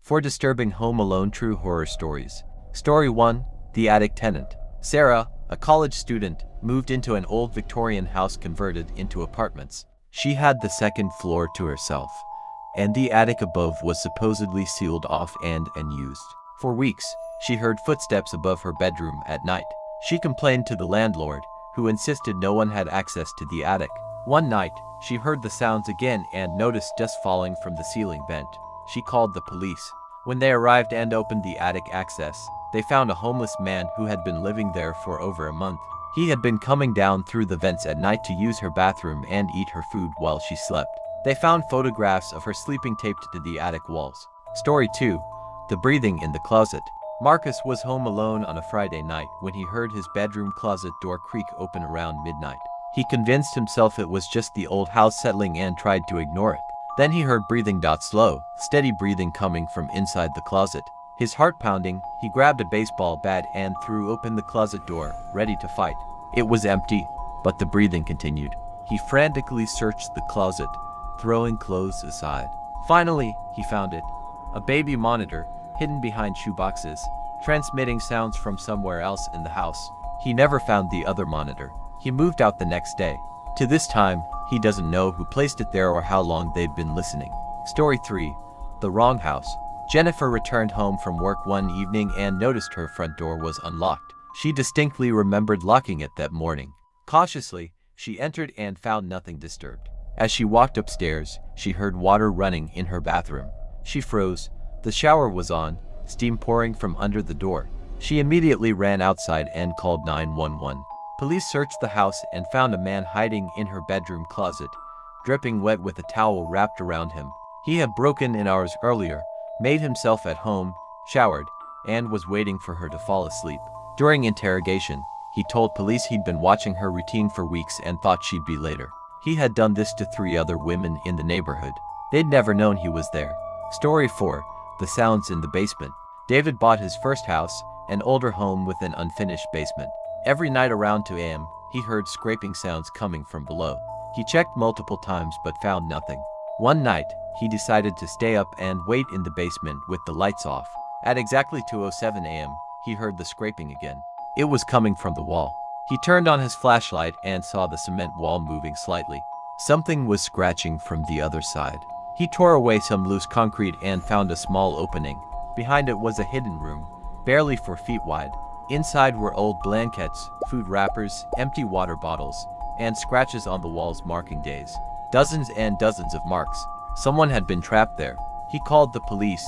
4 disturbing Home Alone true horror stories. Story 1. The Attic Tenant. Sarah, a college student, moved into an old Victorian house converted into apartments. She had the second floor to herself, and the attic above was supposedly sealed off and unused. For weeks, she heard footsteps above her bedroom at night. She complained to the landlord, who insisted no one had access to the attic. One night, she heard the sounds again and noticed dust falling from the ceiling vent. She called the police. When they arrived and opened the attic access, they found a homeless man who had been living there for over a month. He had been coming down through the vents at night to use her bathroom and eat her food while she slept. They found photographs of her sleeping taped to the attic walls. Story 2. The Breathing in the Closet. Marcus was home alone on a Friday night when he heard his bedroom closet door creak open around midnight. He convinced himself it was just the old house settling and tried to ignore it. Then he heard breathing. Slow, steady breathing coming from inside the closet. His heart pounding, he grabbed a baseball bat and threw open the closet door, ready to fight. It was empty, but the breathing continued. He frantically searched the closet, throwing clothes aside. Finally, he found it. A baby monitor, hidden behind shoeboxes, transmitting sounds from somewhere else in the house. He never found the other monitor. He moved out the next day. To this time, he doesn't know who placed it there or how long they'd been listening. Story 3. The Wrong House. Jennifer returned home from work one evening and noticed her front door was unlocked. She distinctly remembered locking it that morning. Cautiously, she entered and found nothing disturbed. As she walked upstairs, she heard water running in her bathroom. She froze. The shower was on, steam pouring from under the door. She immediately ran outside and called 911. Police searched the house and found a man hiding in her bedroom closet, dripping wet with a towel wrapped around him. He had broken in hours earlier, made himself at home, showered, and was waiting for her to fall asleep. During interrogation, he told police he'd been watching her routine for weeks and thought she'd be later. He had done this to 3 other women in the neighborhood. They'd never known he was there. Story 4. The Sounds in the Basement. David bought his first house, an older home with an unfinished basement. Every night around 2 a.m., he heard scraping sounds coming from below. He checked multiple times but found nothing. One night, he decided to stay up and wait in the basement with the lights off. At exactly 2:07 a.m., he heard the scraping again. It was coming from the wall. He turned on his flashlight and saw the cement wall moving slightly. Something was scratching from the other side. He tore away some loose concrete and found a small opening. Behind it was a hidden room, barely 4 feet wide. Inside were old blankets, food wrappers, empty water bottles, and scratches on the walls marking days. Dozens and dozens of marks. Someone had been trapped there. He called the police,